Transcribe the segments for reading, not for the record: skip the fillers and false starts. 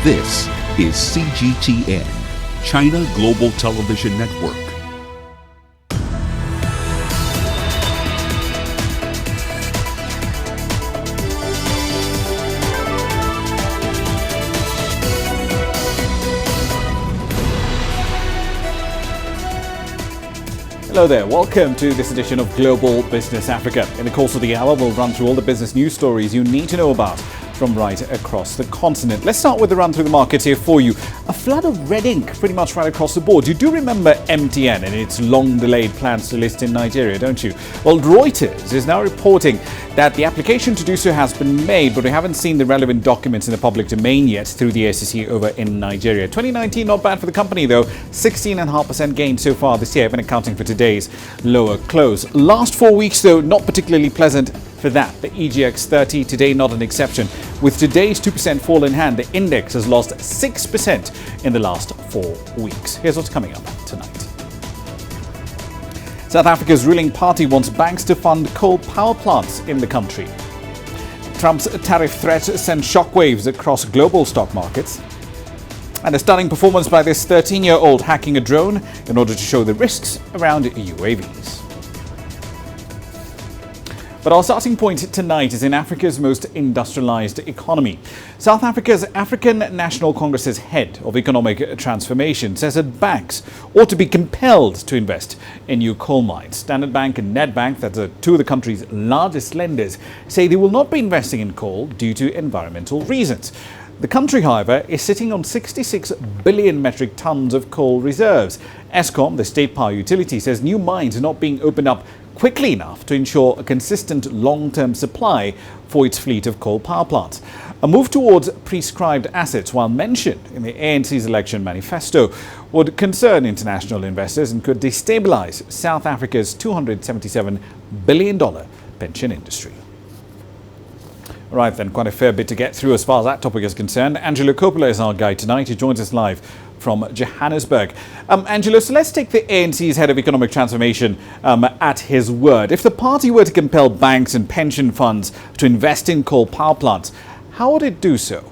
This is CGTN, China Global Television Network. Hello there, welcome to this edition of Global Business Africa. In the course of the hour, we'll run through all the business news stories you need to know about from right across the continent. Let's start with the run through the markets here for you. A flood of red ink pretty much right across the board. You do remember MTN and its long-delayed plans to list in Nigeria, don't you? Well, Reuters is now reporting that the application to do so has been made, but we haven't seen the relevant documents in the public domain yet through the SEC over in Nigeria. 2019, not bad for the company though. 16.5% gain so far this year, when accounting for today's lower close. Last 4 weeks though, not particularly pleasant for that. The EGX 30 today not an exception. With today's 2% fall in hand, the index has lost 6% in the last 4 weeks. Here's what's coming up tonight. South Africa's ruling party wants banks to fund coal power plants in the country. Trump's tariff threat sends shockwaves across global stock markets. And a stunning performance by this 13-year-old hacking a drone in order to show the risks around UAVs. But our starting point tonight is in Africa's most industrialized economy. South Africa's African National Congress's head of economic transformation says that banks ought to be compelled to invest in new coal mines. Standard Bank and Nedbank, that's two of the country's largest lenders, say they will not be investing in coal due to environmental reasons. The country, however, is sitting on 66 billion metric tons of coal reserves. Eskom, the state power utility, says new mines are not being opened up quickly enough to ensure a consistent long-term supply for its fleet of coal power plants. A move towards prescribed assets, while mentioned in the ANC's election manifesto, would concern international investors and could destabilize South Africa's $277 billion pension industry. All right, then, quite a fair bit to get through as far as that topic is concerned. Angelo Coppola is our guide tonight. He joins us live from Johannesburg. Angelo, so let's take the ANC's head of economic transformation at his word. If the party were to compel banks and pension funds to invest in coal power plants, how would it do so?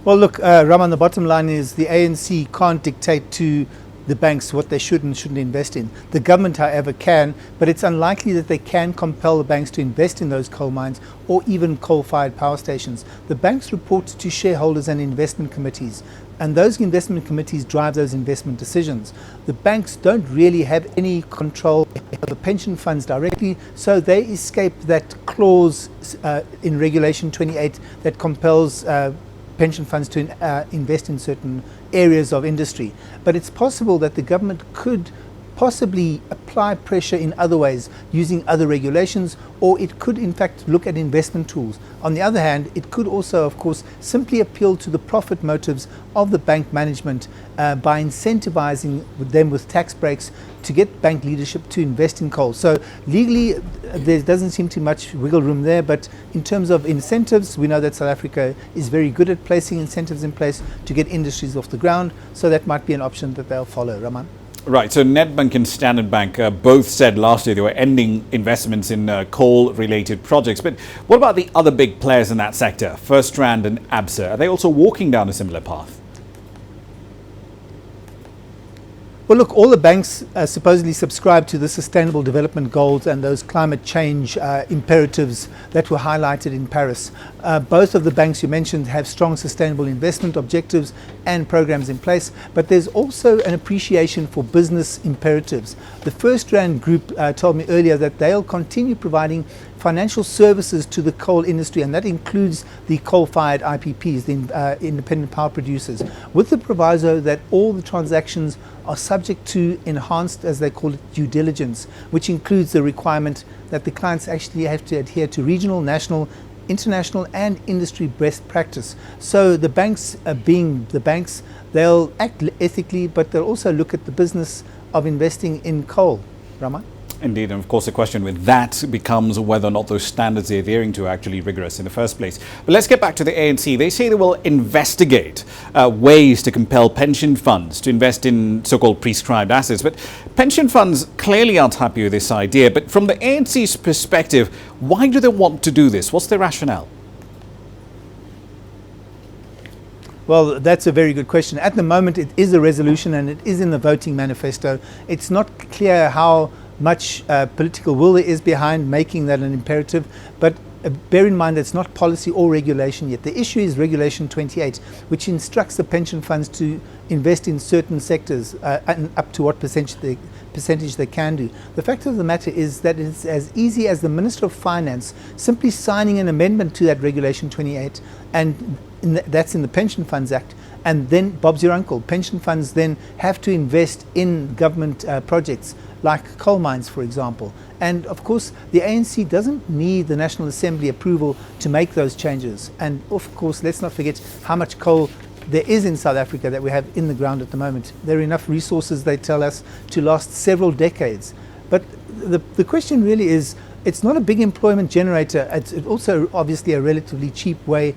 Well, look, Raman, the bottom line is the ANC can't dictate to the banks what they should and shouldn't invest in. The government, however, can, but it's unlikely that they can compel the banks to invest in those coal mines or even coal-fired power stations. The banks report to shareholders and investment committees, and those investment committees drive those investment decisions. The banks don't really have any control of the pension funds directly, so they escape that clause in Regulation 28 that compels pension funds to invest in certain areas of industry. But it's possible that the government could possibly apply pressure in other ways, using other regulations, or it could in fact look at investment tools. On the other hand, it could also, of course, simply appeal to the profit motives of the bank management by incentivizing them with tax breaks to get bank leadership to invest in coal. So legally, there doesn't seem to be much wiggle room there, but in terms of incentives, we know that South Africa is very good at placing incentives in place to get industries off the ground, so that might be an option that they'll follow. Raman? Right, so Nedbank and Standard Bank both said last year they were ending investments in coal-related projects. But what about the other big players in that sector, FirstRand and ABSA? Are they also walking down a similar path? Well, look, all the banks supposedly subscribe to the Sustainable Development Goals and those climate change imperatives that were highlighted in Paris. Both of the banks you mentioned have strong sustainable investment objectives and programs in place, but there's also an appreciation for business imperatives. The FirstRand Group told me earlier that they'll continue providing financial services to the coal industry, and that includes the coal-fired IPPs, the independent power producers, with the proviso that all the transactions are subject to enhanced, as they call it, due diligence, which includes the requirement that the clients actually have to adhere to regional, national, international and industry best practice. So the banks, being the banks, they'll act ethically, but they'll also look at the business of investing in coal. Ramah? Indeed, and of course the question with that becomes whether or not those standards they're adhering to are actually rigorous in the first place. But let's get back to the ANC. They say they will investigate ways to compel pension funds to invest in so-called prescribed assets. But pension funds clearly aren't happy with this idea. But from the ANC's perspective, why do they want to do this? What's their rationale? Well, that's a very good question. At the moment, it is a resolution and it is in the voting manifesto. It's not clear how much political will there is behind making that an imperative, but bear in mind that it's not policy or regulation yet. The issue is Regulation 28, which instructs the pension funds to invest in certain sectors and up to what percentage they can do. The fact of the matter is that it's as easy as the Minister of Finance simply signing an amendment to that Regulation 28, and that's in the Pension Funds Act, and then Bob's your uncle. Pension funds then have to invest in government projects like coal mines, for example. And of course, the ANC doesn't need the National Assembly approval to make those changes. And of course, let's not forget how much coal there is in South Africa that we have in the ground at the moment. There are enough resources, they tell us, to last several decades. But the question really is, it's not a big employment generator. It's also obviously a relatively cheap way,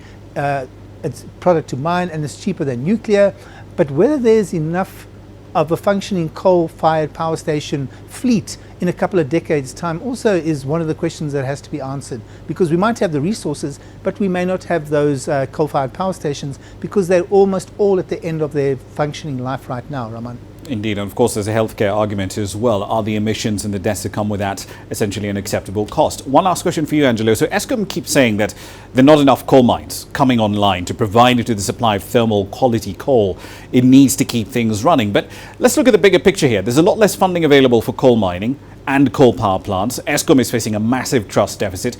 it's product to mine, and it's cheaper than nuclear. But whether there's enough of a functioning coal-fired power station fleet in a couple of decades' time also is one of the questions that has to be answered, because we might have the resources, but we may not have those coal-fired power stations because they're almost all at the end of their functioning life right now, Raman. Indeed, and of course there's a healthcare argument as well. Are the emissions and the deaths that come with that essentially an acceptable cost? One last question for you, Angelo. So Eskom keeps saying that there are not enough coal mines coming online to provide it with the supply of thermal quality coal. It needs to keep things running. But let's look at the bigger picture here. There's a lot less funding available for coal mining and coal power plants. Eskom is facing a massive trust deficit.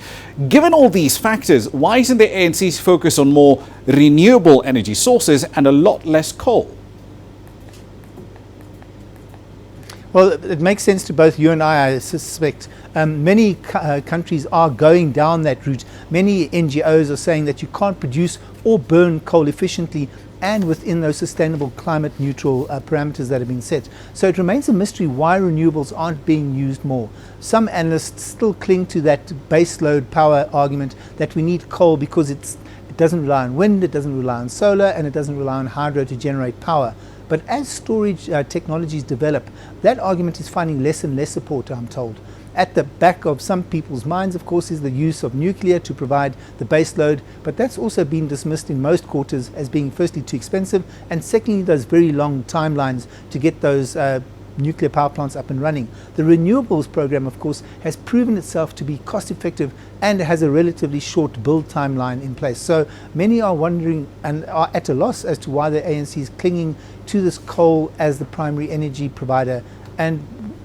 Given all these factors, why isn't the ANC's focus on more renewable energy sources and a lot less coal? Well, it makes sense to both you and I suspect. Many countries are going down that route. Many NGOs are saying that you can't produce or burn coal efficiently and within those sustainable climate neutral parameters that have been set. So it remains a mystery why renewables aren't being used more. Some analysts still cling to that baseload power argument that we need coal because it doesn't rely on wind, it doesn't rely on solar, and it doesn't rely on hydro to generate power. But as storage technologies develop, that argument is finding less and less support, I'm told. At the back of some people's minds, of course, is the use of nuclear to provide the base load, but that's also been dismissed in most quarters as being firstly too expensive, and secondly those very long timelines to get those nuclear power plants up and running. The renewables program, of course, has proven itself to be cost effective and has a relatively short build timeline in place. So many are wondering and are at a loss as to why the ANC is clinging to this coal as the primary energy provider. And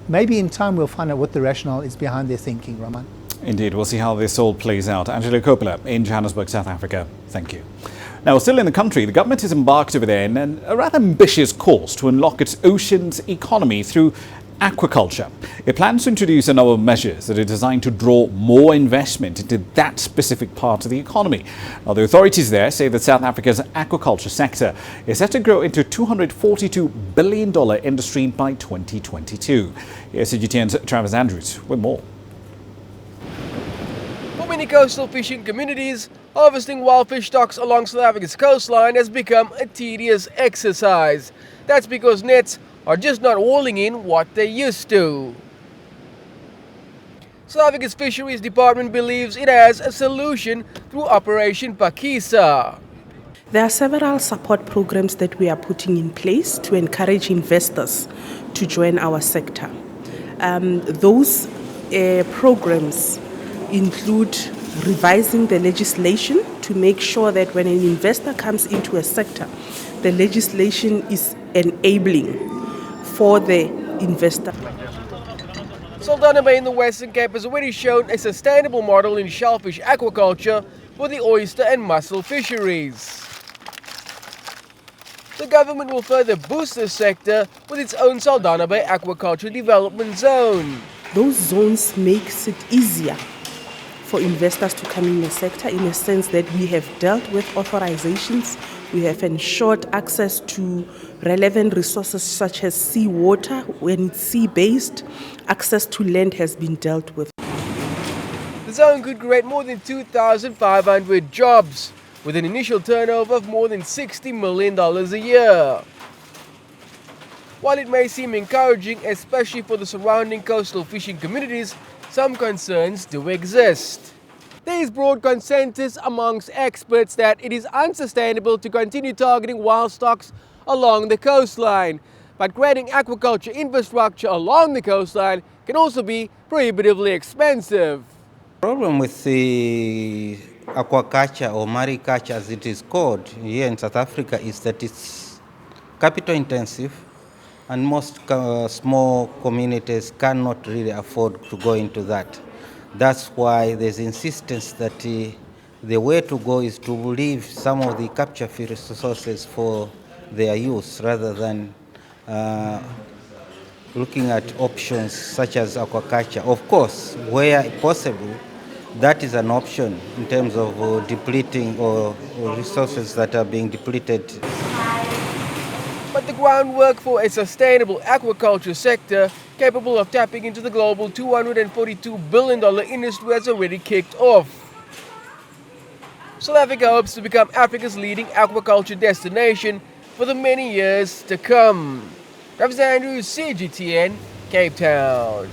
maybe in time we'll find out what the rationale is behind their thinking, Raman. Indeed, we'll see how this all plays out. Angelo Coppola in Johannesburg, South Africa. Thank you. Now, still in the country, the government has embarked over there in a rather ambitious course to unlock its oceans economy through aquaculture. It plans to introduce a number of measures that are designed to draw more investment into that specific part of the economy. Now, the authorities there say that South Africa's aquaculture sector is set to grow into a $242 billion industry by 2022. Here's CGTN's Travis Andrews with more. For many coastal fishing communities, harvesting wild fish stocks along South Africa's coastline has become a tedious exercise. That's because nets are just not hauling in what they used to. South Africa's Fisheries Department believes it has a solution through Operation Pakisa. There are several support programs that we are putting in place to encourage investors to join our sector. Those programs include revising the legislation to make sure that when an investor comes into a sector, the legislation is enabling for the investor. Saldanha Bay in the Western Cape has already shown a sustainable model in shellfish aquaculture for the oyster and mussel fisheries. The government will further boost this sector with its own Saldanha Bay Aquaculture Development Zone. Those zones makes it easier for investors to come in the sector in a sense that we have dealt with authorizations, we have ensured access to relevant resources such as seawater when it's sea-based, access to land has been dealt with. The zone could create more than 2,500 jobs with an initial turnover of more than $60 million a year. While it may seem encouraging, especially for the surrounding coastal fishing communities, some concerns do exist. There is broad consensus amongst experts that it is unsustainable to continue targeting wild stocks along the coastline. But creating aquaculture infrastructure along the coastline can also be prohibitively expensive. The problem with the aquaculture or mariculture as it is called here in South Africa is that it's capital intensive and most small communities cannot really afford to go into that. That's why there's insistence that the way to go is to leave some of the capture fish resources for their use rather than looking at options such as aquaculture. Of course, where possible, that is an option in terms of depleting or resources that are being depleted. But the groundwork for a sustainable aquaculture sector capable of tapping into the global $242 billion industry has already kicked off. South Africa hopes to become Africa's leading aquaculture destination for the many years to come. Travis Andrews, CGTN, Cape Town.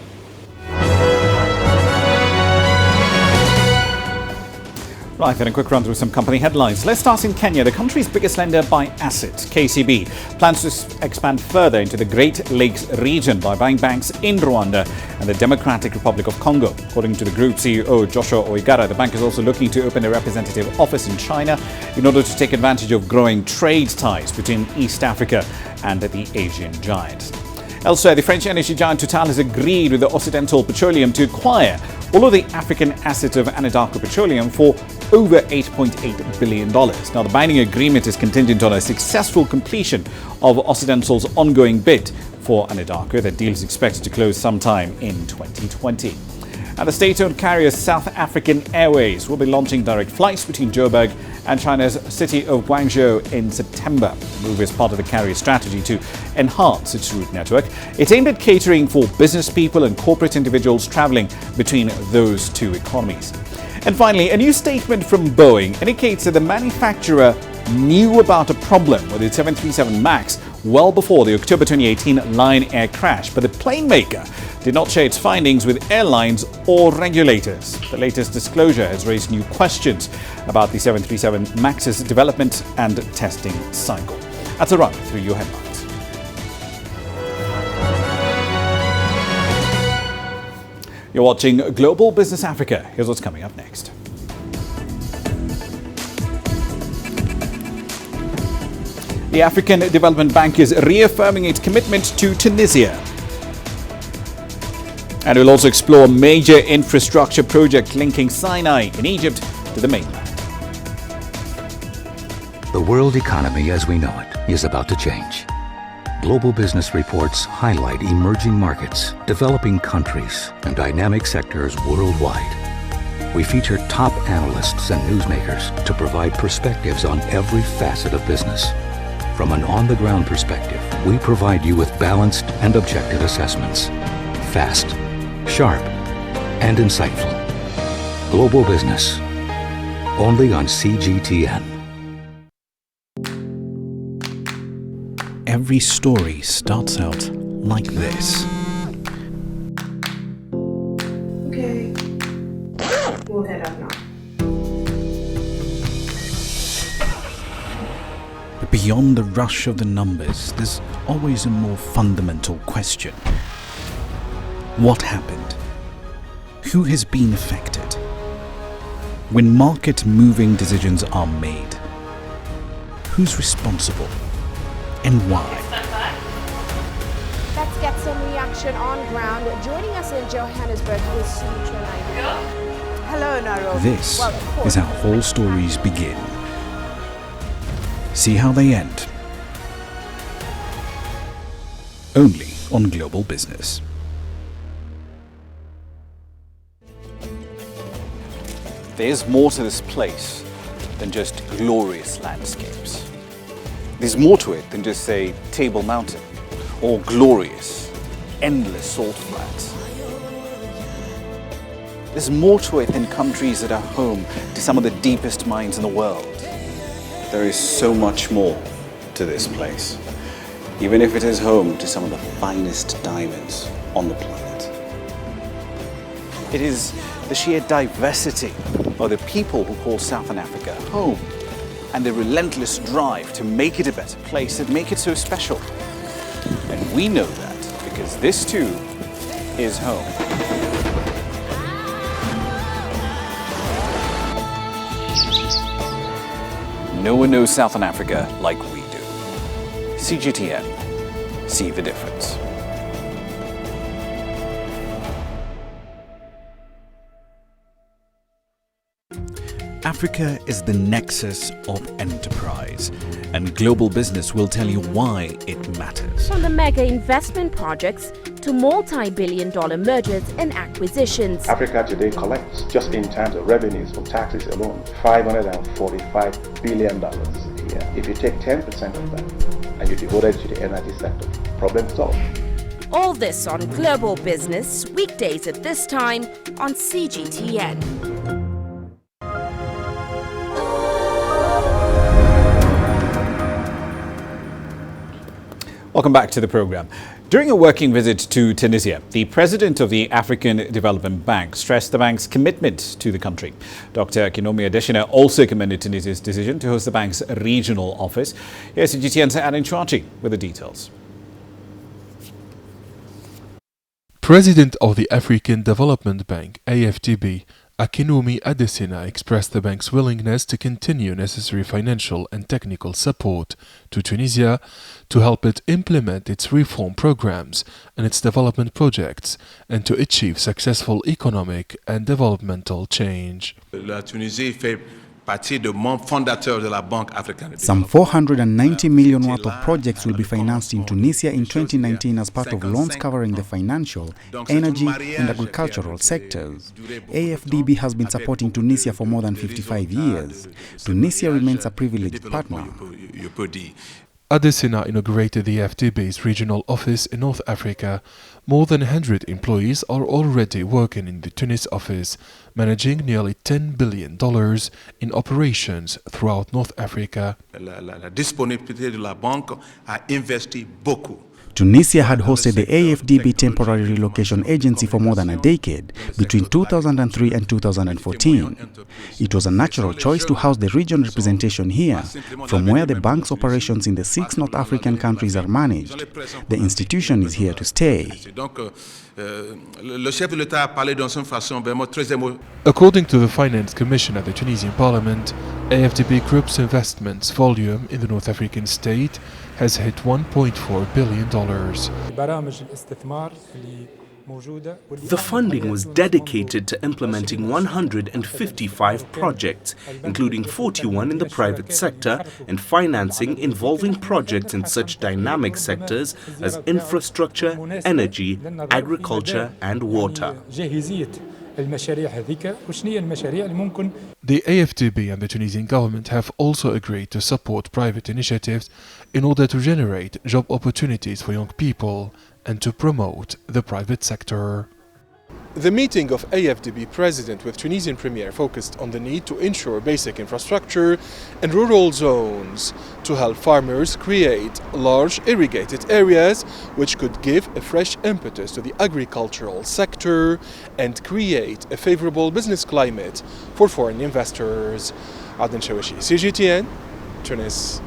Right, then a quick run through some company headlines. Let's start in Kenya. The country's biggest lender by asset, KCB, plans to expand further into the Great Lakes region by buying banks in Rwanda and the Democratic Republic of Congo. According to the group CEO, Joshua Oigara, the bank is also looking to open a representative office in China in order to take advantage of growing trade ties between East Africa and the Asian giant. Elsewhere, the French energy giant Total has agreed with the Occidental Petroleum to acquire all of the African assets of Anadarko Petroleum for over $8.8 billion. Now, the binding agreement is contingent on a successful completion of Occidental's ongoing bid for Anadarko. The deal is expected to close sometime in 2020. And the state-owned carrier South African Airways will be launching direct flights between Joburg and China's city of Guangzhou in September. The move is part of the carrier's strategy to enhance its route network. It's aimed at catering for business people and corporate individuals traveling between those two economies. And finally, a new statement from Boeing indicates that the manufacturer knew about a problem with its 737 MAX well before the October 2018 Lion Air crash, but the plane maker did not share its findings with airlines or regulators. The latest disclosure has raised new questions about the 737 MAX's development and testing cycle. That's a run through your headlines. You're watching Global Business Africa. Here's what's coming up next. The African Development Bank is reaffirming its commitment to Tunisia. And we'll also explore a major infrastructure project linking Sinai in Egypt to the mainland. The world economy as we know it is about to change. Global business reports highlight emerging markets, developing countries, and dynamic sectors worldwide. We feature top analysts and newsmakers to provide perspectives on every facet of business. From an on-the-ground perspective, we provide you with balanced and objective assessments. Fast, sharp, and insightful. Global Business. Only on CGTN. Every story starts out like this. Okay. We'll head up now. But beyond the rush of the numbers, there's always a more fundamental question. What happened? Who has been affected? When market-moving decisions are made, who's responsible? And why? Let's get some reaction on ground. Joining us in Johannesburg is Sumitra Naidoo. Hello, Nairobi. This is how all stories begin. See how they end. Only on Global Business. There's more to this place than just glorious landscapes. There's more to it than just, say, Table Mountain or glorious, endless salt flats. There's more to it than countries that are home to some of the deepest mines in the world. There is so much more to this place, even if it is home to some of the finest diamonds on the planet. It is the sheer diversity are the people who call Southern Africa home, and their relentless drive to make it a better place that make it so special. And we know that because this too is home. No one knows Southern Africa like we do. CGTN. See the difference. Africa is the nexus of enterprise, and global business will tell you why it matters. From the mega investment projects to multi-billion-dollar mergers and acquisitions. Africa today collects, just in terms of revenues from taxes alone, $545 billion a year. If you take 10% of that and you devote it to the energy sector, problem solved. All this on Global Business, weekdays at this time on CGTN. Welcome back to the program. During a working visit to Tunisia, the president of the African Development Bank stressed the bank's commitment to the country. Dr. Kinomi Adesina also commended Tunisia's decision to host the bank's regional office. Here's CGTN's Aaron Chouachi with the details. President of the African Development Bank, AFDB, Kinomi Adesina expressed the bank's willingness to continue necessary financial and technical support to Tunisia to help it implement its reform programs and its development projects and to achieve successful economic and developmental change. Some 490 million worth of projects will be financed in Tunisia in 2019 as part of loans covering the financial, energy and agricultural sectors. AFDB has been supporting Tunisia for more than 55 years. Tunisia remains a privileged partner. Adesina inaugurated the AFDB's regional office in North Africa. More than 100 employees are already working in the Tunis office, managing nearly $10 billion in operations throughout North Africa. Tunisia had hosted the AFDB Temporary Relocation Agency for more than a decade, between 2003 and 2014. It was a natural choice to house the region representation here, from where the bank's operations in the 6 North African countries are managed. The institution is here to stay. According to the Finance Commission at the Tunisian Parliament, AFDB Group's investments volume in the North African state has hit $1.4 billion. The funding was dedicated to implementing 155 projects, including 41 in the private sector, and financing involving projects in such dynamic sectors as infrastructure, energy, agriculture, and water. The AFDB and the Tunisian government have also agreed to support private initiatives in order to generate job opportunities for young people and to promote the private sector. The meeting of AFDB President with Tunisian Premier focused on the need to ensure basic infrastructure and rural zones to help farmers create large irrigated areas which could give a fresh impetus to the agricultural sector and create a favorable business climate for foreign investors. Adnan Shawishi, CGTN, Tunis.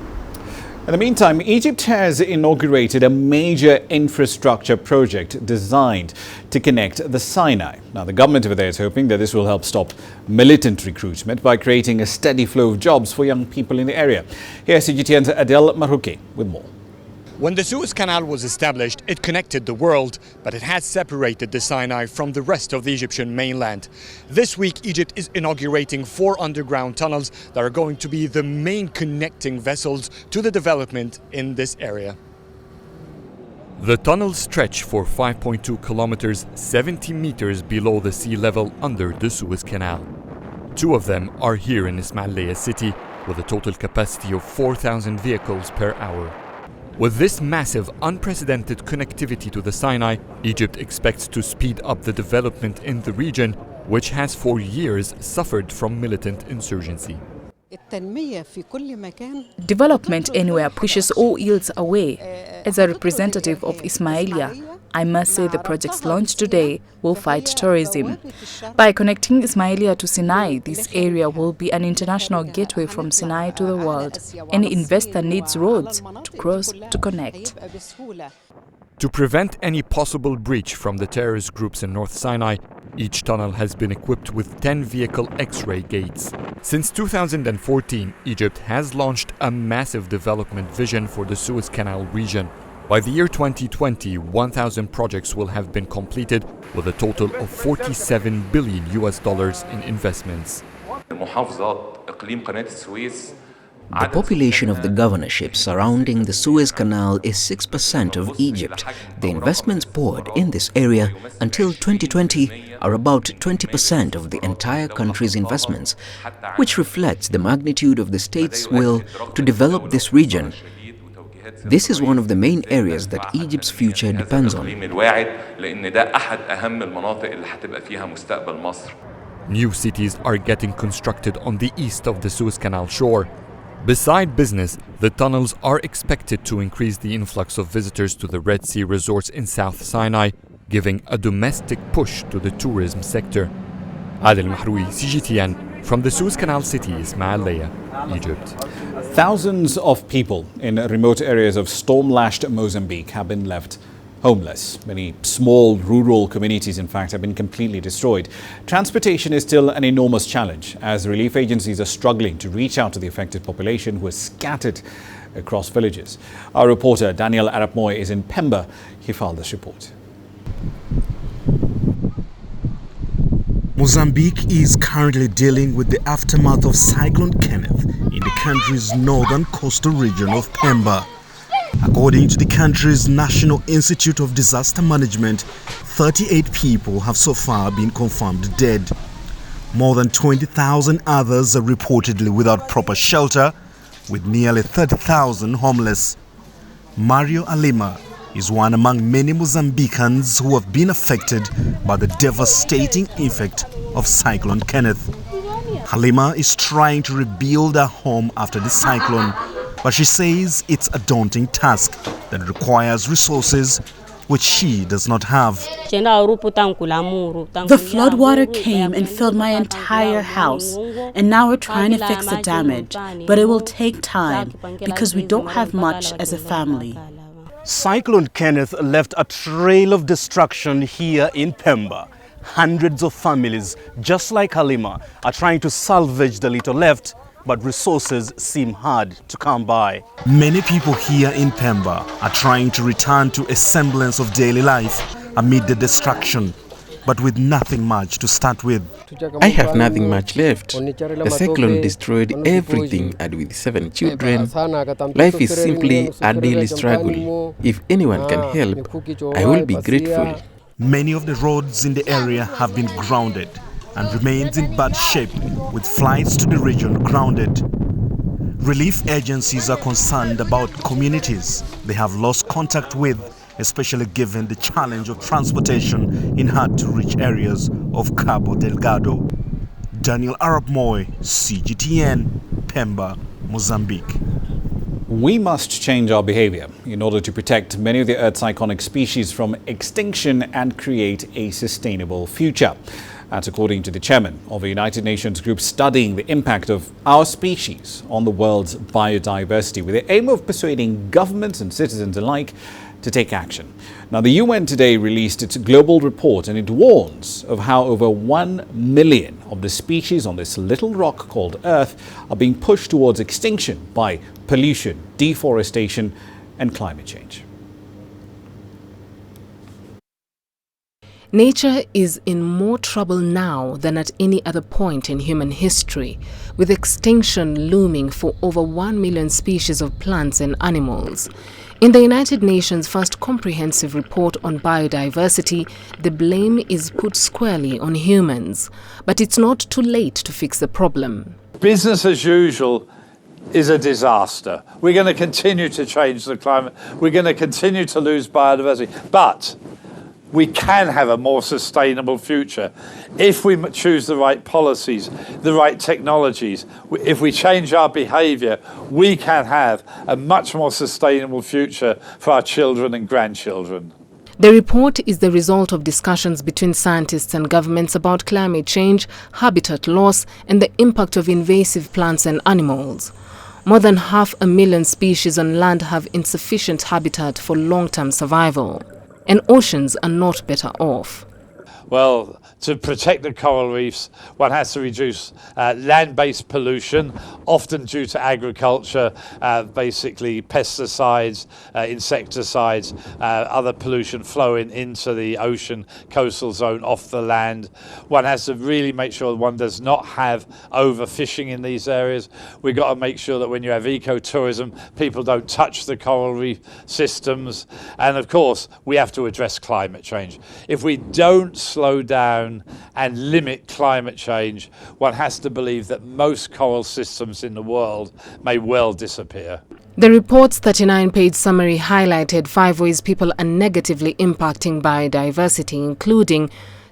In the meantime, Egypt has inaugurated a major infrastructure project designed to connect the Sinai. Now, the government over there is hoping that this will help stop militant recruitment by creating a steady flow of jobs for young people in the area. Here's CGTN's Adel Marouki with more. When the Suez Canal was established, it connected the world, but it has separated the Sinai from the rest of the Egyptian mainland. This week, Egypt is inaugurating 4 underground tunnels that are going to be the main connecting vessels to the development in this area. The tunnels stretch for 5.2 kilometers, 70 meters below the sea level under the Suez Canal. 2 of them are here in Ismailia city, with a total capacity of 4,000 vehicles per hour. With this massive, unprecedented connectivity to the Sinai, Egypt expects to speed up the development in the region, which has for years suffered from militant insurgency. Development anywhere pushes all ills away. As a representative of Ismailia, I must say the projects launched today will fight tourism. By connecting Ismailia to Sinai, this area will be an international gateway from Sinai to the world. Any investor needs roads to cross to connect. To prevent any possible breach from the terrorist groups in North Sinai, each tunnel has been equipped with 10 vehicle X-ray gates. Since 2014, Egypt has launched a massive development vision for the Suez Canal region. By the year 2020, 1,000 projects will have been completed with a total of $47 billion in investments. The population of the governorship surrounding the Suez Canal is 6% of Egypt. The investments poured in this area until 2020 are about 20% of the entire country's investments, which reflects the magnitude of the state's will to develop this region. This is one of the main areas that Egypt's future depends on. New cities are getting constructed on the east of the Suez Canal shore. Beside business, the tunnels are expected to increase the influx of visitors to the Red Sea resorts in South Sinai, giving a domestic push to the tourism sector. Adel Mahroui, CGTN, from the Suez Canal city, Ismailia, Egypt. Thousands of people in remote areas of storm-lashed Mozambique have been left homeless. Many small rural communities, in fact, have been completely destroyed. Transportation is still an enormous challenge as relief agencies are struggling to reach out to the affected population who are scattered across villages. Our reporter Daniel Arap Moy is in Pemba. He filed this report. Mozambique is currently dealing with the aftermath of Cyclone Kenneth in the country's northern coastal region of Pemba. According to the country's National Institute of Disaster Management, 38 people have so far been confirmed dead. More than 20,000 others are reportedly without proper shelter, with nearly 30,000 homeless. Mario Alima is one among many Mozambicans who have been affected by the devastating effect of Cyclone Kenneth. Halima is trying to rebuild her home after the cyclone, but she says it's a daunting task that requires resources which she does not have. The floodwater came and filled my entire house, and now we're trying to fix the damage, but it will take time because we don't have much as a family. Cyclone Kenneth left a trail of destruction here in Pemba. Hundreds of families, just like Halima, are trying to salvage the little left, but resources seem hard to come by. Many people here in Pemba are trying to return to a semblance of daily life amid the destruction, but with nothing much to start with. I have nothing much left. The cyclone destroyed everything, and with 7 children, life is simply a daily struggle. If anyone can help, I will be grateful. Many of the roads in the area have been grounded and remains in bad shape, with flights to the region grounded. Relief agencies are concerned about communities they have lost contact with, especially given the challenge of transportation in hard-to-reach areas of Cabo Delgado. Daniel Arap Moy, CGTN, Pemba, Mozambique. We must change our behavior in order to protect many of the Earth's iconic species from extinction and create a sustainable future. That's according to the chairman of a United Nations group studying the impact of our species on the world's biodiversity, with the aim of persuading governments and citizens alike to take action. Now, the UN today released its global report, and it warns of how over 1 million of the species on this little rock called Earth are being pushed towards extinction by pollution, deforestation, and climate change. Nature is in more trouble now than at any other point in human history, with extinction looming for over 1 million species of plants and animals. In the United Nations' first comprehensive report on biodiversity, the blame is put squarely on humans. But it's not too late to fix the problem. Business as usual is a disaster. We're going to continue to change the climate. We're going to continue to lose biodiversity. But we can have a more sustainable future if we choose the right policies, the right technologies. If we change our behaviour, we can have a much more sustainable future for our children and grandchildren. The report is the result of discussions between scientists and governments about climate change, habitat loss, and the impact of invasive plants and animals. More than 500,000 species on land have insufficient habitat for long-term survival, and oceans are not better off. Well, to protect the coral reefs, one has to reduce land-based pollution, often due to agriculture, basically pesticides, insecticides, other pollution flowing into the ocean coastal zone off the land. One has to really make sure one does not have overfishing in these areas. We've got to make sure that when you have ecotourism, people don't touch the coral reef systems. And of course, we have to address climate change. If we don't slow down and limit climate change, one has to believe that most coral systems in the world may well disappear. The report's 39-page summary highlighted 5 ways people are negatively impacting biodiversity, including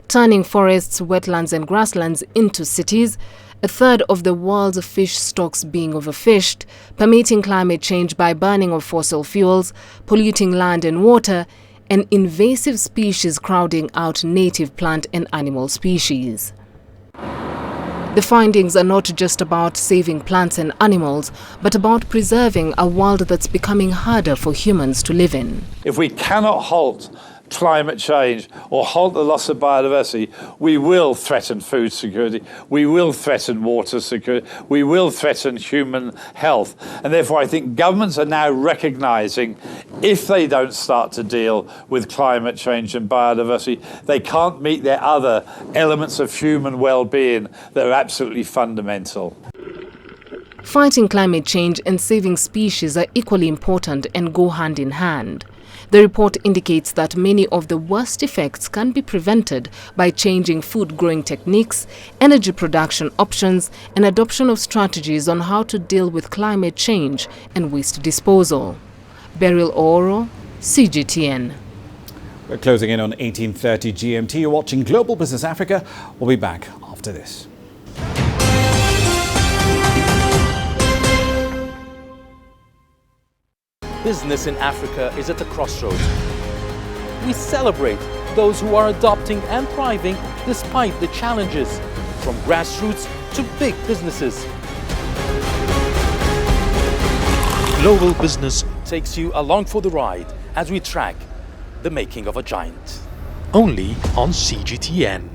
turning forests, wetlands and grasslands into cities, a third of the world's fish stocks being overfished, permitting climate change by burning of fossil fuels, polluting land and water, and invasive species crowding out native plant and animal species. The findings are not just about saving plants and animals, but about preserving a world that's becoming harder for humans to live in. If we cannot halt climate change or halt the loss of biodiversity, we will threaten food security, we will threaten water security, we will threaten human health. And therefore I think governments are now recognising if they don't start to deal with climate change and biodiversity, they can't meet their other elements of human well-being that are absolutely fundamental. Fighting climate change and saving species are equally important and go hand in hand. The report indicates that many of the worst effects can be prevented by changing food growing techniques, energy production options, and adoption of strategies on how to deal with climate change and waste disposal. Beryl Oro, CGTN. We're closing in on 18:30 GMT. You're watching Global Business Africa. We'll be back after this. Business in Africa is at a crossroads. We celebrate those who are adopting and thriving despite the challenges, from grassroots to big businesses. Global Business takes you along for the ride as we track the making of a giant. Only on CGTN.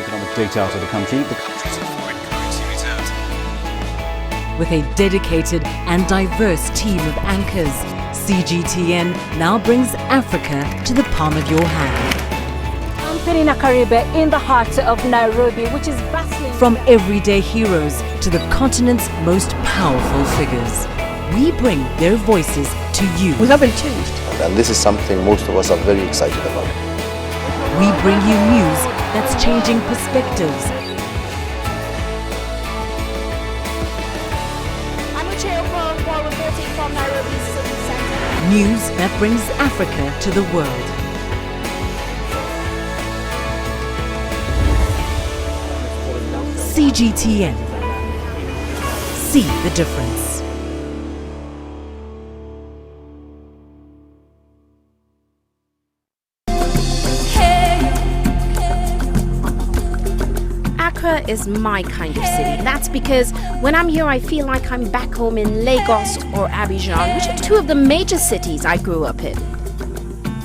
Economic data out of the country. The country's foreign currency reserves. With a dedicated and diverse team of anchors, CGTN now brings Africa to the palm of your hand. I'm Perina Karibe in the heart of Nairobi, which is bustling. From everyday heroes to the continent's most powerful figures, we bring their voices to you. We haven't changed. And this is something most of us are very excited about. We bring you news that's changing perspectives. I'm reporting from Nairobi City Center. News that brings Africa to the world. CGTN. See the difference. Accra is my kind of city. That's because when I'm here, I feel like I'm back home in Lagos or Abidjan, which are two of the major cities I grew up in.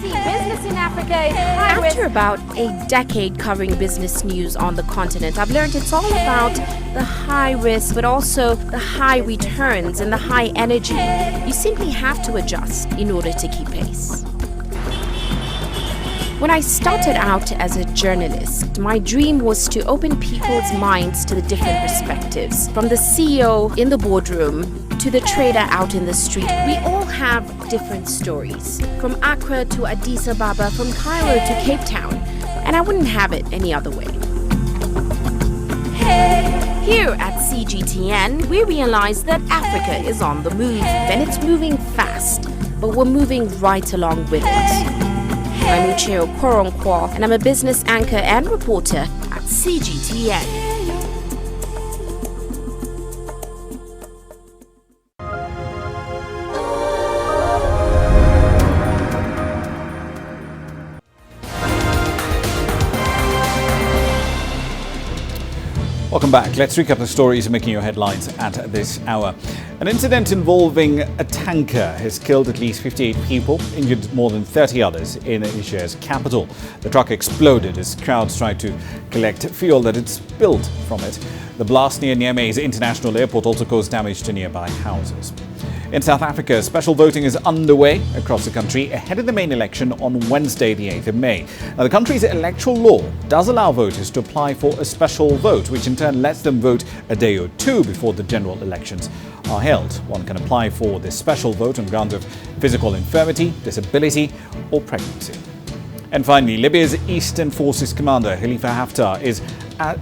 See, business in Africa is high risk. After about a decade covering business news on the continent, I've learned it's all about the high risk, but also the high returns and the high energy. You simply have to adjust in order to keep pace. When I started out as a journalist, my dream was to open people's minds to the different perspectives. From the CEO in the boardroom to the trader out in the street, we all have different stories. From Accra to Addis Ababa, from Cairo to Cape Town, and I wouldn't have it any other way. Here at CGTN, we realize that Africa is on the move, and it's moving fast, but we're moving right along with it. I'm Ucheo Koronkwo, and I'm a business anchor and reporter at CGTN. Welcome back. Let's recap the stories making your headlines at this hour. An incident involving a tanker has killed at least 58 people, injured more than 30 others in Nigeria's capital. The truck exploded as crowds tried to collect fuel that had spilled from it. The blast near Niamey's international airport also caused damage to nearby houses. In South Africa, special voting is underway across the country ahead of the main election on Wednesday, the 8th of May. Now, the country's electoral law does allow voters to apply for a special vote, which in turn lets them vote a day or two before the general elections are held. One can apply for this special vote on grounds of physical infirmity, disability, or pregnancy. And finally, Libya's Eastern Forces commander Khalifa Haftar is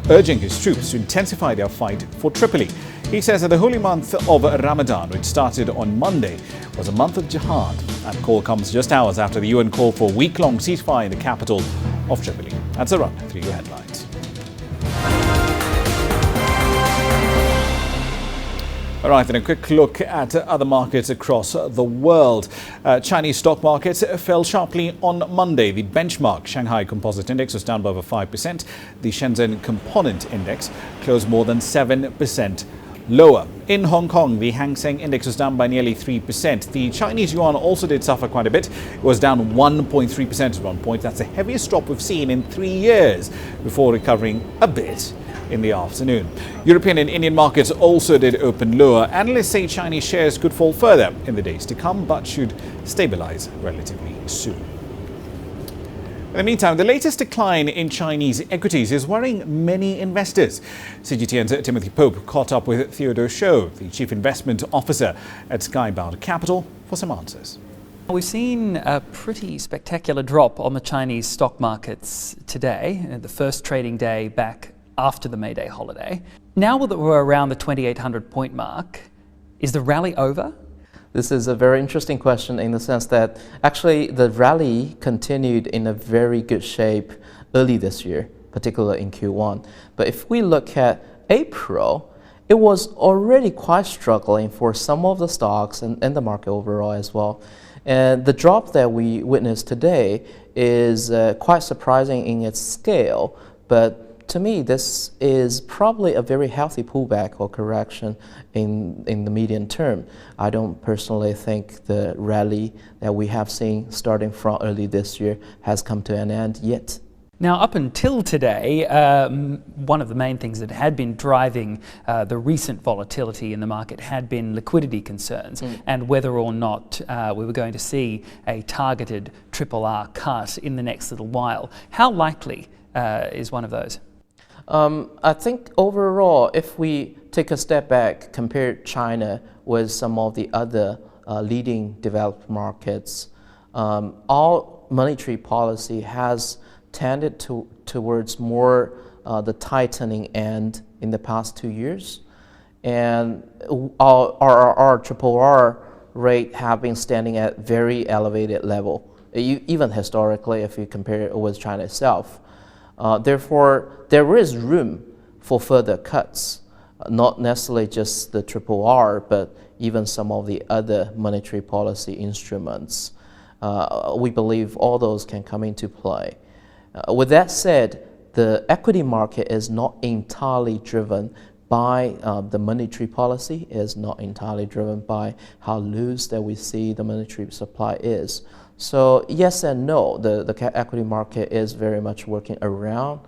urging his troops to intensify their fight for Tripoli. He says that the holy month of Ramadan, which started on Monday, was a month of jihad. That call comes just hours after the UN called for a week-long ceasefire in the capital of Tripoli. That's a run through your headlines. All right, then a quick look at other markets across the world. Chinese stock markets fell sharply on Monday. The benchmark Shanghai Composite Index was down by over 5%. The Shenzhen Component Index closed more than 7% lower. In Hong Kong, the Hang Seng Index was down by nearly 3%. The Chinese yuan also did suffer quite a bit. It was down 1.3% at one point. That's the heaviest drop we've seen in 3 years, before recovering a bit in the afternoon. European and Indian markets also did open lower. Analysts say Chinese shares could fall further in the days to come, but should stabilize relatively soon. In the meantime, the latest decline in Chinese equities is worrying many investors. CGTN's Timothy Pope caught up with Theodore Shou, the Chief Investment Officer at Skybound Capital, for some answers. We've seen a pretty spectacular drop on the Chinese stock markets today, the first trading day back after the May Day holiday. Now that we're around the 2,800 point mark, is the rally over? This is a very interesting question in the sense that actually the rally continued in a very good shape early this year, particularly in Q1. But if we look at April, it was already quite struggling for some of the stocks and the market overall as well. And the drop that we witnessed today is quite surprising in its scale, but to me, this is probably a very healthy pullback or correction in the medium term. I don't personally think the rally that we have seen starting from early this year has come to an end yet. Now, up until today, one of the main things that had been driving the recent volatility in the market had been liquidity concerns and whether or not we were going to see a targeted RRR cut in the next little while. How likely is one of those? I think overall, if we take a step back, compare China with some of the other leading developed markets, all monetary policy has tended towards more the tightening end in the past 2 years. And our RRR rate have been standing at very elevated level, even historically if you compare it with China itself. Therefore, there is room for further cuts, not necessarily just the RRR, but even some of the other monetary policy instruments. We believe all those can come into play. With that said, the equity market is not entirely driven by the monetary policy, is not entirely driven by how loose that we see the monetary supply is. So yes and no, the equity market is very much working around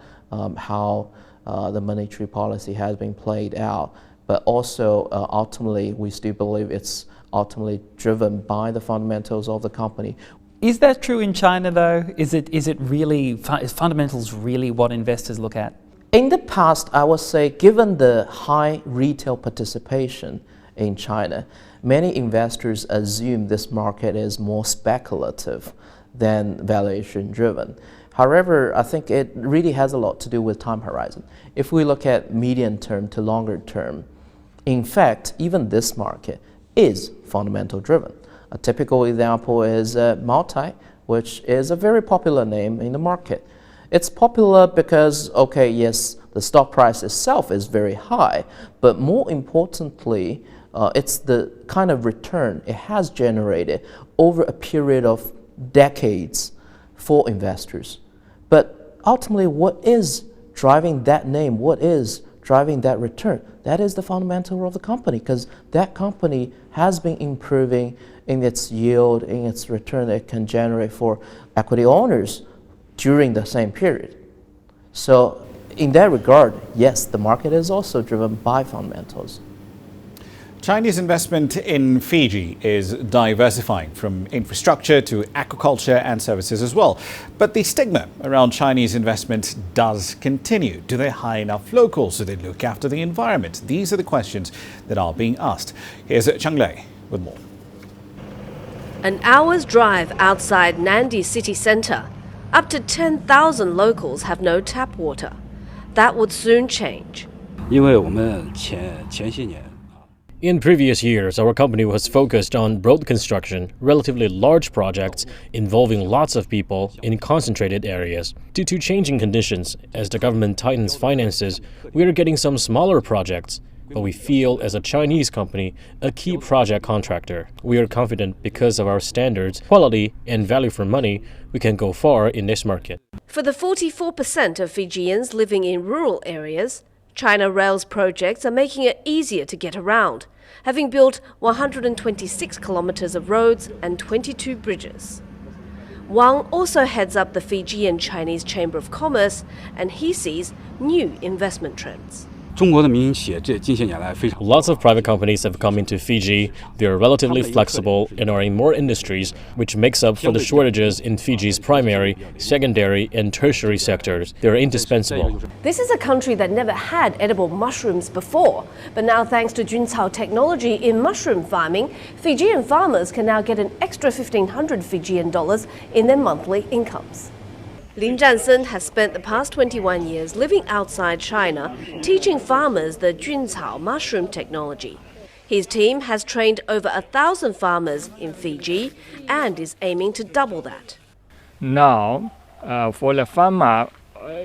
how the monetary policy has been played out, but also ultimately we still believe it's ultimately driven by the fundamentals of the company. Is that true in China though? Is fundamentals really what investors look at? In the past, I would say given the high retail participation in China, many investors assume this market is more speculative than valuation driven. However, I think it really has a lot to do with time horizon. If we look at medium term to longer term, in fact, even this market is fundamental driven. A typical example is Multi, which is a very popular name in the market. It's popular because, okay, yes, the stock price itself is very high, but more importantly, it's the kind of return it has generated over a period of decades for investors. But ultimately, what is driving that name? What is driving that return. That is the fundamental of the company, because that company has been improving in its yield, in its return it can generate for equity owners during the same period. So in that regard, yes, the market is also driven by fundamentals. Chinese investment in Fiji is diversifying from infrastructure to agriculture and services as well. But the stigma around Chinese investment does continue. Do they hire enough locals? Do they look after the environment? These are the questions that are being asked. Here's Chang Lei with more. An hour's drive outside Nandi city centre. Up to 10,000 locals have no tap water. That would soon change. In previous years, our company was focused on road construction, relatively large projects involving lots of people in concentrated areas. Due to changing conditions, as the government tightens finances, we are getting some smaller projects. But we feel, as a Chinese company, a key project contractor. We are confident because of our standards, quality, and value for money, we can go far in this market. For the 44% of Fijians living in rural areas, China Rail's projects are making it easier to get around, having built 126 kilometers of roads and 22 bridges. Wang also heads up the Fijian Chinese Chamber of Commerce, and he sees new investment trends. Lots of private companies have come into Fiji. They are relatively flexible and are in more industries, which makes up for the shortages in Fiji's primary, secondary, and tertiary sectors. They are indispensable. This is a country that never had edible mushrooms before, but now thanks to Juncao technology in mushroom farming, Fijian farmers can now get an extra 1,500 Fijian dollars in their monthly incomes. Lin Zhansen has spent the past 21 years living outside China, teaching farmers the Juncao mushroom technology. His team has trained over 1,000 farmers in Fiji and is aiming to double that. Now, for the farmer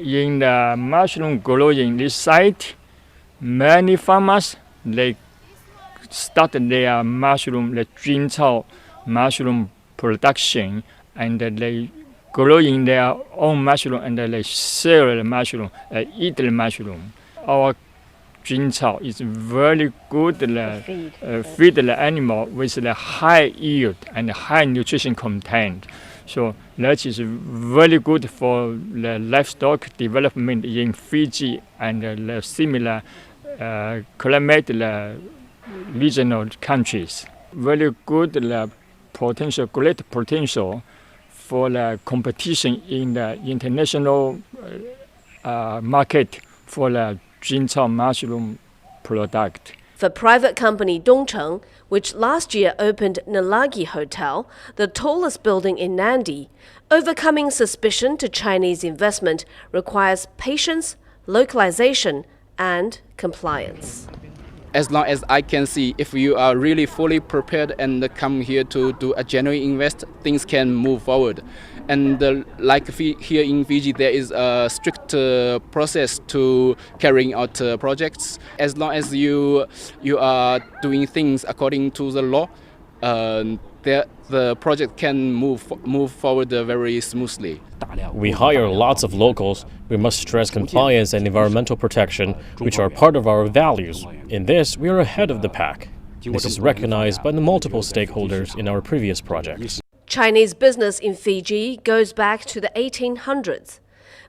in the mushroom growing this site, many farmers, they started their mushroom, the Juncao mushroom production, and they growing their own mushroom and they sell the mushroom, eat the mushroom. Our Juncao is very good feed the animal with the high yield and high nutrition content. So that is very good for the livestock development in Fiji and the similar climate regional countries. Very good potential, great potential for the competition in the international market for the Juncao mushroom product. For private company Dongcheng, which last year opened Nalagi Hotel, the tallest building in Nandi, overcoming suspicion to Chinese investment requires patience, localization, and compliance. As long as I can see, if you are really fully prepared and come here to do a genuine invest, things can move forward. And like here in Fiji, there is a strict process to carrying out projects. As long as you are doing things according to the law, the project can move forward very smoothly. We hire lots of locals. We must stress compliance and environmental protection, which are part of our values. In this, we are ahead of the pack. This is recognized by the multiple stakeholders in our previous projects. Chinese business in Fiji goes back to the 1800s.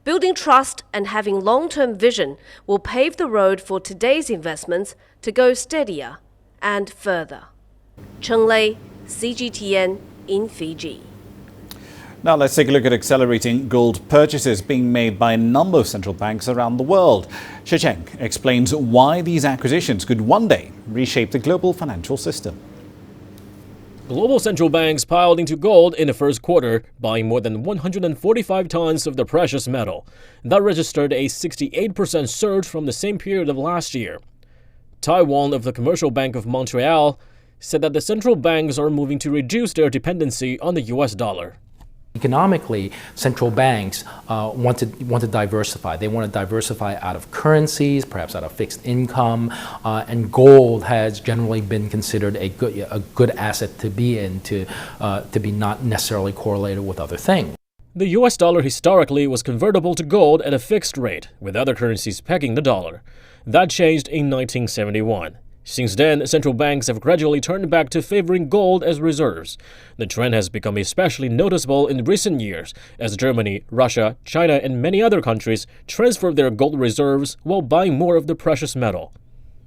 Building trust and having long-term vision will pave the road for today's investments to go steadier and further. Cheng Lei, CGTN in Fiji. Now let's take a look at accelerating gold purchases being made by a number of central banks around the world. Shi Cheng explains why these acquisitions could one day reshape the global financial system. Global central banks piled into gold in the first quarter, buying more than 145 tons of the precious metal. That registered a 68% surge from the same period of last year. Taiwan of the Commercial Bank of Montreal said that the central banks are moving to reduce their dependency on the US dollar. Economically, central banks want to diversify. They want to diversify out of currencies, perhaps out of fixed income, and gold has generally been considered a good asset to be in, to be not necessarily correlated with other things. The US dollar historically was convertible to gold at a fixed rate, with other currencies pegging the dollar. That changed in 1971. Since then, central banks have gradually turned back to favoring gold as reserves. The trend has become especially noticeable in recent years as Germany, Russia, China, and many other countries transferred their gold reserves while buying more of the precious metal.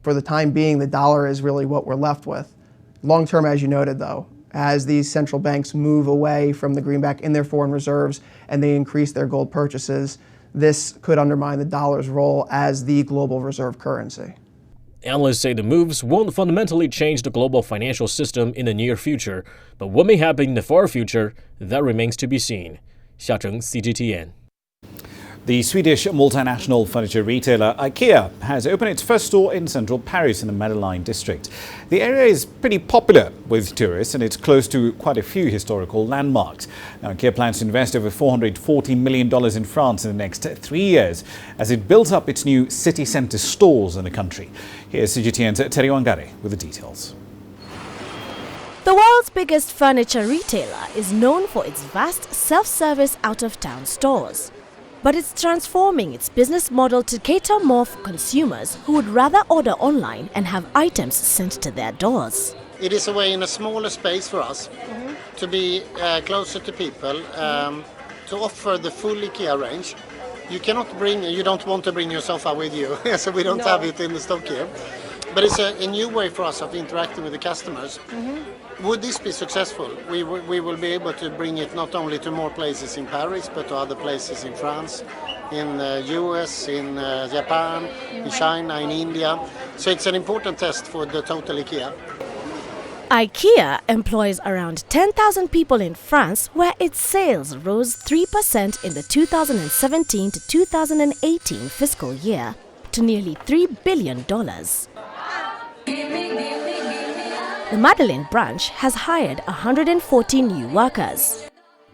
For the time being, the dollar is really what we're left with. Long term, as you noted, though, as these central banks move away from the greenback in their foreign reserves and they increase their gold purchases, this could undermine the dollar's role as the global reserve currency. Analysts say the moves won't fundamentally change the global financial system in the near future, but what may happen in the far future, that remains to be seen. Xia Cheng, CGTN. The Swedish multinational furniture retailer IKEA has opened its first store in central Paris in the Madeleine district. The area is pretty popular with tourists and it's close to quite a few historical landmarks. Now, IKEA plans to invest over $440 million in France in the next 3 years as it builds up its new city centre stores in the country. Here's CGTN's Terry Wangari with the details. The world's biggest furniture retailer is known for its vast self-service out-of-town stores. But it's transforming its business model to cater more for consumers who would rather order online and have items sent to their doors. It is a way in a smaller space for us to be closer to people, to offer the full IKEA range. You don't want to bring your sofa with you, so we don't have it in the stock here. But it's a new way for us of interacting with the customers. Would this be successful, we will be able to bring it not only to more places in Paris, but to other places in France, in US, in Japan, in China, in India. So it's an important test for the total IKEA. IKEA employs around 10,000 people in France, where its sales rose 3% in the 2017 to 2018 fiscal year to nearly $3 billion. The Madeleine branch has hired 140 new workers.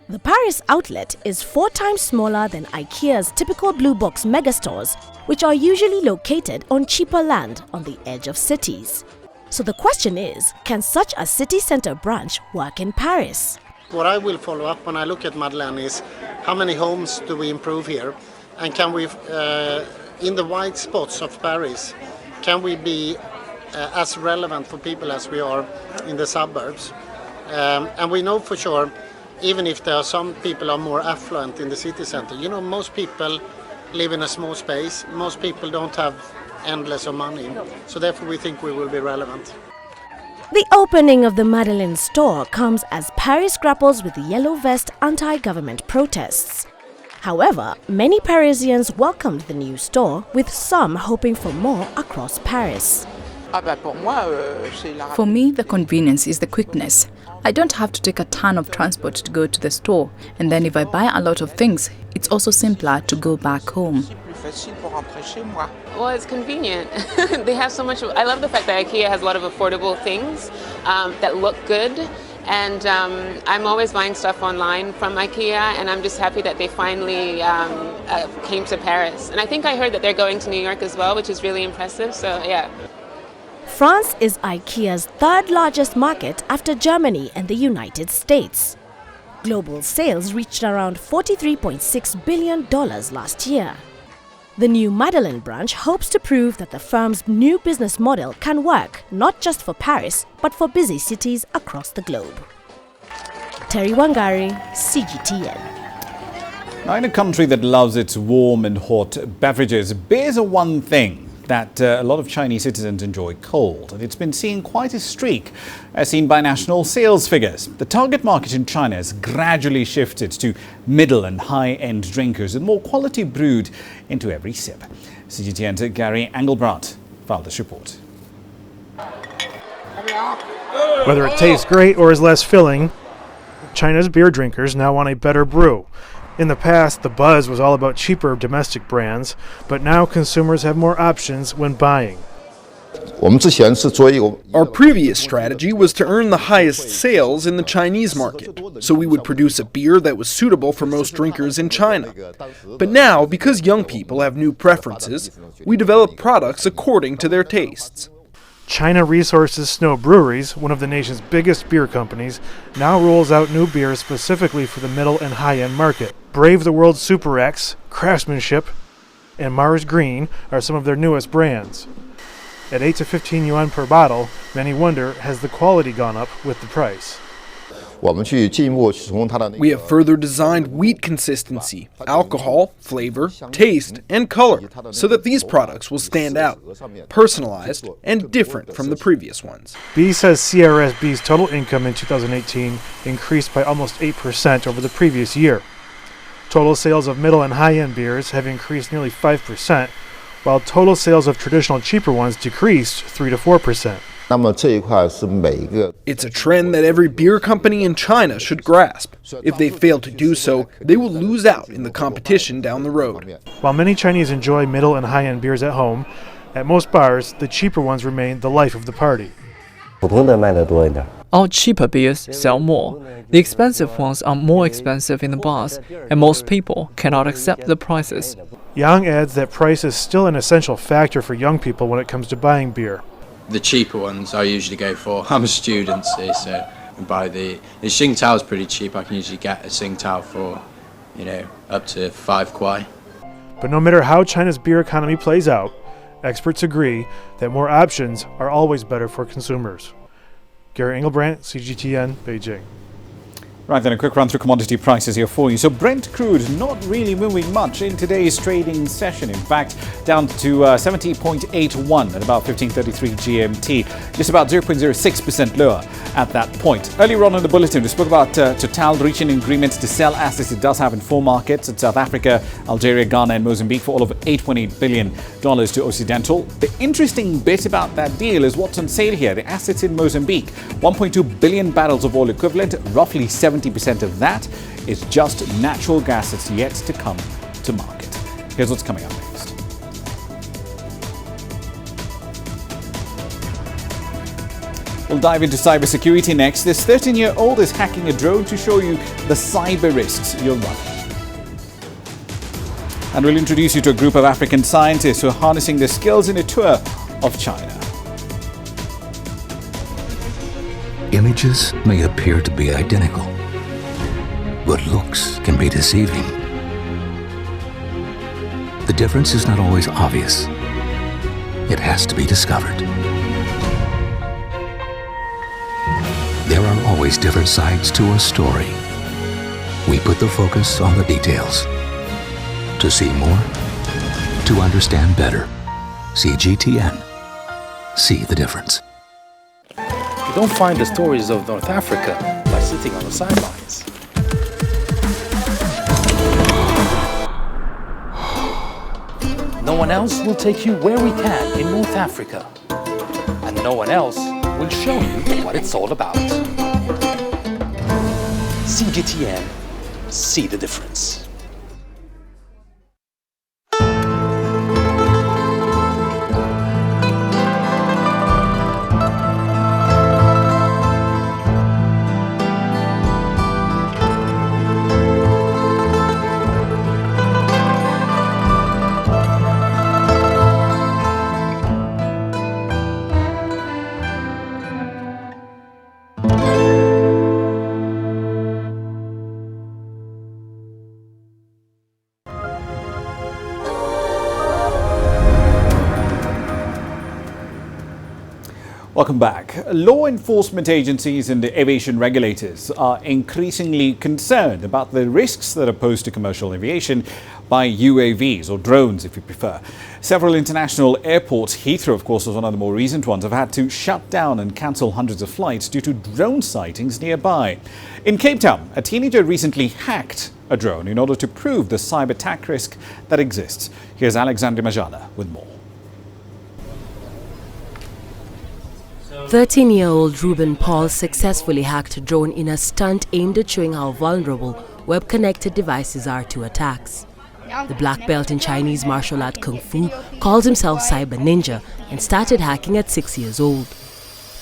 The Paris outlet is 4 times smaller than IKEA's typical blue box megastores, which are usually located on cheaper land on the edge of cities. So the question is, can such a city centre branch work in Paris? What I will follow up when I look at Madeleine is how many homes do we improve here, and can we, in the white spots of Paris, can we be as relevant for people as we are in the suburbs. And we know for sure, even if there are some people are more affluent in the city center, most people live in a small space. Most people don't have endless of money. So therefore we think we will be relevant. The opening of the Madeleine store comes as Paris grapples with the yellow vest anti-government protests. However, many Parisians welcomed the new store, with some hoping for more across Paris. For me, the convenience is the quickness. I don't have to take a ton of transport to go to the store, and then if I buy a lot of things, it's also simpler to go back home. Well, it's convenient. They have so much. I love the fact that IKEA has a lot of affordable things that look good. And I'm always buying stuff online from IKEA, and I'm just happy that they finally came to Paris. And I think I heard that they're going to New York as well, which is really impressive, so yeah. France is IKEA's third largest market after Germany and the United States. Global sales reached around $43.6 billion last year. The new Madeleine branch hopes to prove that the firm's new business model can work not just for Paris, but for busy cities across the globe. Terry Wangari, CGTN. Now, in a country that loves its warm and hot beverages, beers are one thing that a lot of Chinese citizens enjoy cold, and it's been seeing quite a streak as seen by national sales figures. The target market in China has gradually shifted to middle and high-end drinkers with more quality brewed into every sip. CGTN's Gary Engelbrandt filed this report. Whether it tastes great or is less filling, China's beer drinkers now want a better brew. In the past, the buzz was all about cheaper domestic brands, but now consumers have more options when buying. Our previous strategy was to earn the highest sales in the Chinese market, so we would produce a beer that was suitable for most drinkers in China. But now, because young people have new preferences, we develop products according to their tastes. China Resources Snow Breweries, one of the nation's biggest beer companies, now rolls out new beers specifically for the middle and high-end market. Brave the World Super X, Craftsmanship, and Mars Green are some of their newest brands. At 8 to 15 yuan per bottle, many wonder, has the quality gone up with the price? We have further designed wheat consistency, alcohol, flavor, taste, and color so that these products will stand out, personalized, and different from the previous ones. B says CRSB's total income in 2018 increased by almost 8% over the previous year. Total sales of middle and high-end beers have increased nearly 5%, while total sales of traditional cheaper ones decreased 3 to 4%. It's a trend that every beer company in China should grasp. If they fail to do so, they will lose out in the competition down the road. While many Chinese enjoy middle and high-end beers at home, at most bars, the cheaper ones remain the life of the party. Our cheaper beers sell more. The expensive ones are more expensive in the bars, and most people cannot accept the prices. Yang adds that price is still an essential factor for young people when it comes to buying beer. The cheaper ones I usually go for. I'm a student, see, so I buy the Tsingtao is pretty cheap. I can usually get a Tsingtao for, up to 5 kwai. But no matter how China's beer economy plays out, experts agree that more options are always better for consumers. Gary Engelbrandt, CGTN, Beijing. Right then, a quick run through commodity prices here for you. So Brent crude not really moving much in today's trading session. In fact, down to 70.81 at about 15:33 GMT, just about 0.06% lower at that point. Earlier on in the bulletin, we spoke about Total reaching agreements to sell assets it does have in 4 markets in South Africa, Algeria, Ghana and Mozambique for all of $8.8 billion to Occidental. The interesting bit about that deal is what's on sale here. The assets in Mozambique, 1.2 billion barrels of oil equivalent, roughly 70% of that is just natural gas that's yet to come to market. Here's what's coming up next. We'll dive into cybersecurity next. This 13-year-old is hacking a drone to show you the cyber risks you're running. And we'll introduce you to a group of African scientists who are harnessing their skills in a tour of China. Images may appear to be identical, but looks can be deceiving. The difference is not always obvious. It has to be discovered. There are always different sides to a story. We put the focus on the details. To see more, to understand better. CGTN. See the difference. You don't find the stories of North Africa by sitting on the sidelines. No one else will take you where we can in North Africa. And no one else will show you what it's all about. CGTN, see the difference. Welcome back. Law enforcement agencies and aviation regulators are increasingly concerned about the risks that are posed to commercial aviation by UAVs, or drones if you prefer. Several international airports, Heathrow of course was one of the more recent ones, have had to shut down and cancel hundreds of flights due to drone sightings nearby. In Cape Town, a teenager recently hacked a drone in order to prove the cyber attack risk that exists. Here's Alexandre Majala with more. 13-year-old Ruben Paul successfully hacked a drone in a stunt aimed at showing how vulnerable web-connected devices are to attacks. The black belt in Chinese martial art Kung Fu calls himself Cyber Ninja and started hacking at 6 years old.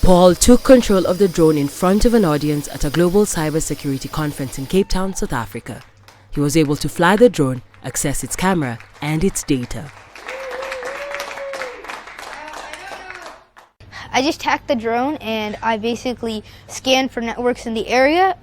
Paul took control of the drone in front of an audience at a global cybersecurity conference in Cape Town, South Africa. He was able to fly the drone, access its camera and its data. I just tacked the drone and I basically scanned for networks in the area.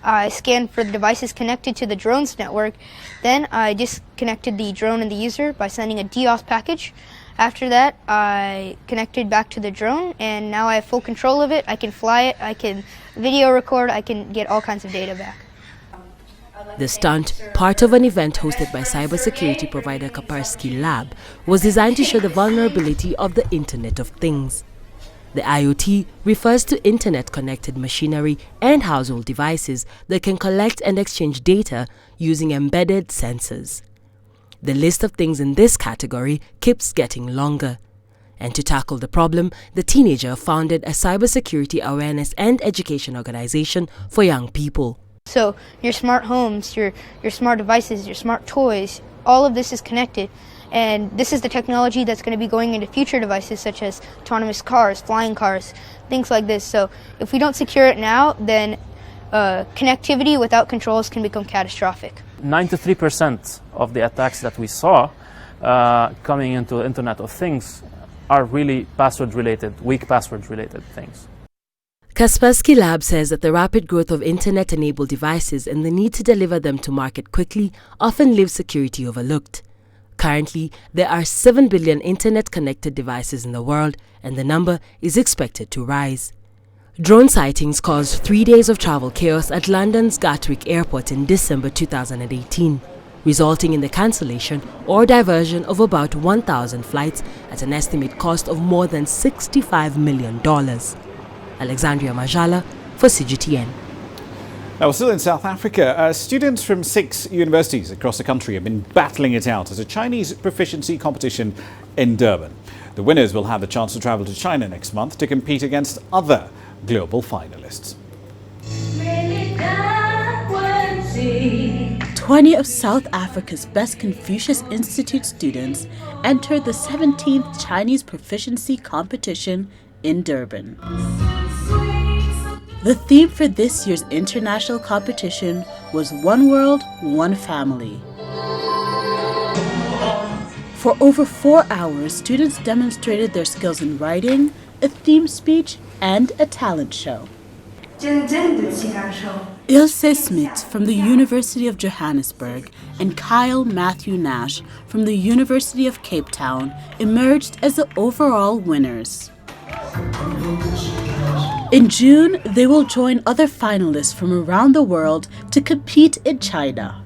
I scanned for the devices connected to the drone's network. Then I just connected the drone and the user by sending a DOS package. After that, I connected back to the drone, and now I have full control of it. I can fly it, I can video record, I can get all kinds of data back. The stunt, part of an event hosted by cybersecurity provider Kaspersky Lab, was designed to show the vulnerability of the Internet of Things. The IoT refers to internet-connected machinery and household devices that can collect and exchange data using embedded sensors. The list of things in this category keeps getting longer. And to tackle the problem, the teenager founded a cybersecurity awareness and education organization for young people. So your smart homes, your smart devices, your smart toys, all of this is connected. And this is the technology that's going to be going into future devices such as autonomous cars, flying cars, things like this. So if we don't secure it now, then connectivity without controls can become catastrophic. 93% of the attacks that we saw coming into the Internet of Things are really password-related, weak password-related things. Kaspersky Lab says that the rapid growth of Internet-enabled devices and the need to deliver them to market quickly often leaves security overlooked. Currently, there are 7 billion Internet-connected devices in the world, and the number is expected to rise. Drone sightings caused 3 days of travel chaos at London's Gatwick Airport in December 2018, resulting in the cancellation or diversion of about 1,000 flights at an estimated cost of more than $65 million. Alexandria Majala for CGTN. Now, we're still in South Africa. Students from 6 universities across the country have been battling it out as a Chinese proficiency competition in Durban. The winners will have the chance to travel to China next month to compete against other global finalists. 20 of South Africa's best Confucius Institute students entered the 17th Chinese proficiency competition in Durban. The theme for this year's international competition was One World, One Family. For over 4 hours, students demonstrated their skills in writing, a theme speech, and a talent show. Ilse Smit from the University of Johannesburg and Kyle Matthew Nash from the University of Cape Town emerged as the overall winners. In June, they will join other finalists from around the world to compete in China.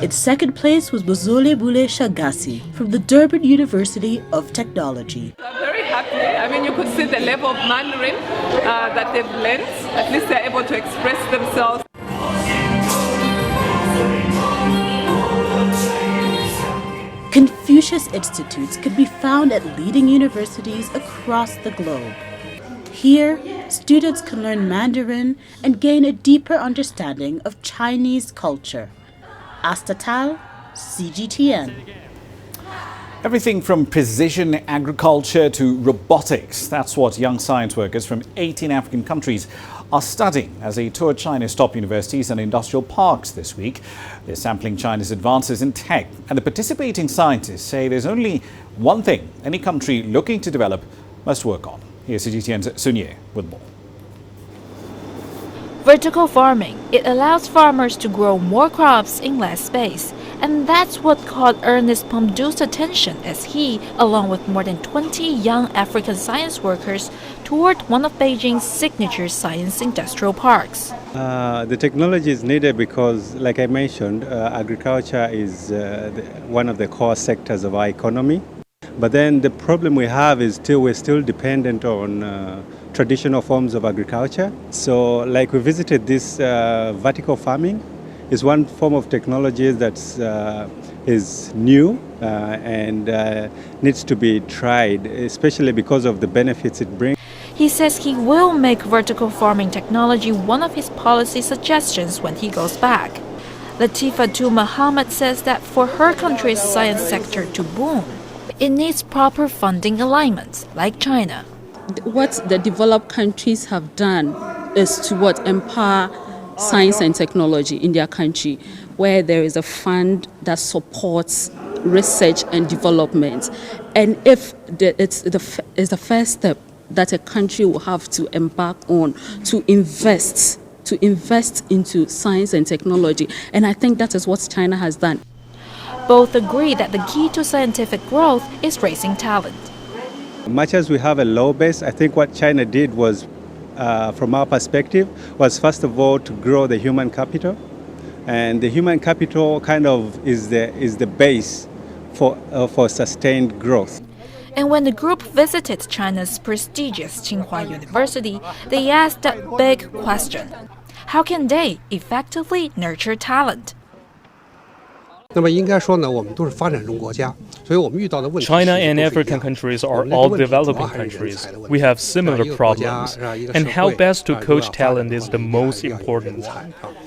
In second place was Bozole Bule Shagasi from the Durban University of Technology. I'm very happy. I mean, you could see the level of Mandarin that they've learned. At least they're able to express themselves. Confucius Institutes can be found at leading universities across the globe. Here, students can learn Mandarin and gain a deeper understanding of Chinese culture. Astatal, CGTN. Everything from precision agriculture to robotics. That's what young science workers from 18 African countries are studying as they tour China's top universities and industrial parks this week. They're sampling China's advances in tech, and the participating scientists say there's only one thing any country looking to develop must work on. Here's CGTN's Sunye with more. Vertical farming. It allows farmers to grow more crops in less space. And that's what caught Ernest Pomdu's attention as he, along with more than 20 young African science workers, toured one of Beijing's signature science industrial parks. The technology is needed because, like I mentioned, agriculture is one of the core sectors of our economy. But then the problem we have is we're still dependent on traditional forms of agriculture. So like we visited this vertical farming is one form of technology that is new and needs to be tried, especially because of the benefits it brings. He says he will make vertical farming technology one of his policy suggestions when he goes back. Latifa Tu Muhammad says that for her country's science sector to boom, it needs proper funding alignments, like China. What the developed countries have done is to empower science and technology in their country, where there is a fund that supports research and development. And if it's the first step that a country will have to embark on to invest into science and technology. And I think that is what China has done. Both agree that the key to scientific growth is raising talent. Much as we have a low base, I think what China did was, from our perspective, was first of all to grow the human capital. And the human capital kind of is the base for sustained growth. And when the group visited China's prestigious Tsinghua University, they asked that big question: how can they effectively nurture talent? China and African countries are all developing countries. We have similar problems, and how best to coach talent is the most important.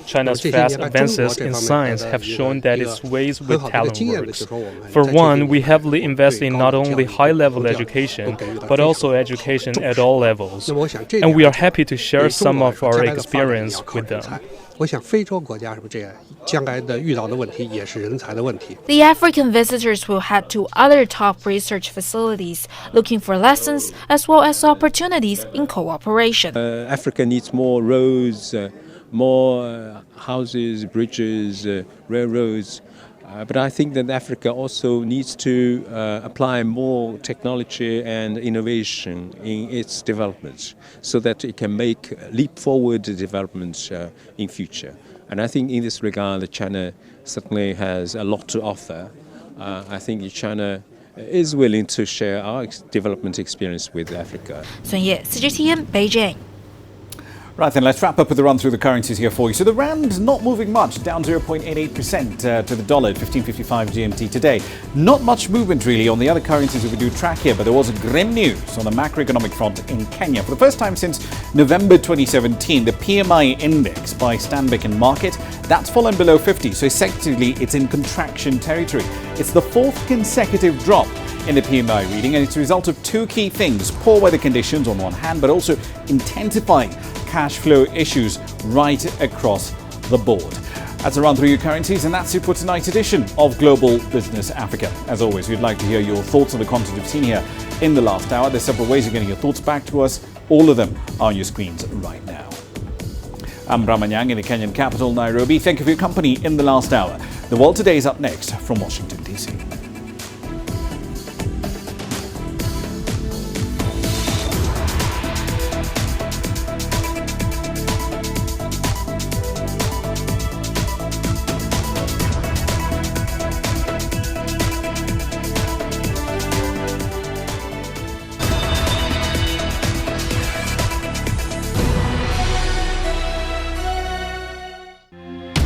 China's fast advances in science have shown that its ways with talent works. For one, we heavily invest in not only high-level education, but also education at all levels, and we are happy to share some of our experience with them. The African visitors will head to other top research facilities, looking for lessons as well as opportunities in cooperation. Africa needs more roads, more houses, bridges, railroads. But I think that Africa also needs to apply more technology and innovation in its developments so that it can make leap forward developments in future. And I think in this regard, China certainly has a lot to offer. I think China is willing to share our development experience with Africa. Sun Ye, CGTN, Beijing. Right then, let's wrap up with a run through the currencies here for you. So the rand not moving much, down 0.88% to the dollar at 15.55 GMT today. Not much movement really on the other currencies that we do track here, but there was grim news on the macroeconomic front in Kenya. For the first time since November 2017, the PMI index by Stanbic and Market, that's fallen below 50. So essentially, it's in contraction territory. It's the fourth consecutive drop in the PMI reading, and it's a result of two key things: poor weather conditions on one hand, but also intensifying cash flow issues right across the board. That's a run through your currencies, and that's it for tonight's edition of Global Business Africa. As always, we'd like to hear your thoughts on the content you've seen here in the last hour. There's several ways of getting your thoughts back to us. All of them are on your screens right now. I'm Ramah Nyang in the Kenyan capital, Nairobi. Thank you for your company in the last hour. The World Today is up next from Washington, D.C.